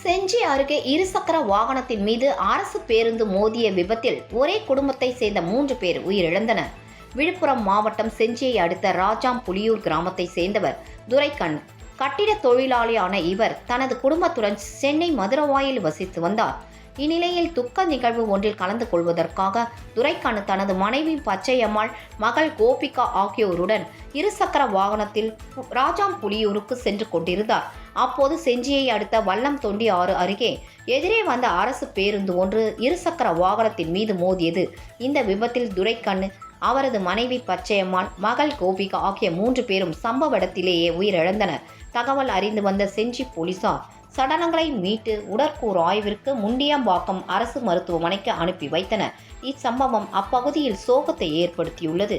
செஞ்சி அருகே இருசக்கர வாகனத்தின் மீது அரசு பேருந்து மோதிய விபத்தில் ஒரே குடும்பத்தை சேர்ந்த 3 பேர் உயிரிழந்தனர். விழுப்புரம் மாவட்டம் செஞ்சியை அடுத்த ராஜாம்புலியூர் கிராமத்தை சேர்ந்தவர் துரைக்கண்ணு. கட்டிட தொழிலாளியான இவர் தனது குடும்பத்துடன் சென்னை மதுரவாயில் வசித்து வந்தார். இந்நிலையில் துக்க நிகழ்வு ஒன்றில் கலந்து கொள்வதற்காக துரைக்கண்ணு தனது மனைவி பச்சையம்மாள், மகள் கோபிகா ஆகியோருடன் இருசக்கர வாகனத்தில் ராஜாம்புலியூருக்கு சென்று கொண்டிருந்தார். அப்போது செஞ்சியை அடுத்த வல்லம் தொண்டி ஆறு அருகே எதிரே வந்த அரசு பேருந்து ஒன்று இருசக்கர வாகனத்தின் மீது மோதியது. இந்த விபத்தில் துரைக்கண்ணு, அவரது மனைவி பச்சையம்மாள், மகள் கோபிகா ஆகிய 3 பேரும் சம்பவ இடத்திலேயே உயிரிழந்தனர். தகவல் அறிந்து வந்த செஞ்சி போலீசார் சடலங்களை மீட்டு உடற்கூறு ஆய்விற்கு முண்டியம்பாக்கம் அரசு மருத்துவமனைக்கு அனுப்பி வைத்தனர். இச்சம்பவம் அப்பகுதியில் சோகத்தை ஏற்படுத்தியுள்ளது.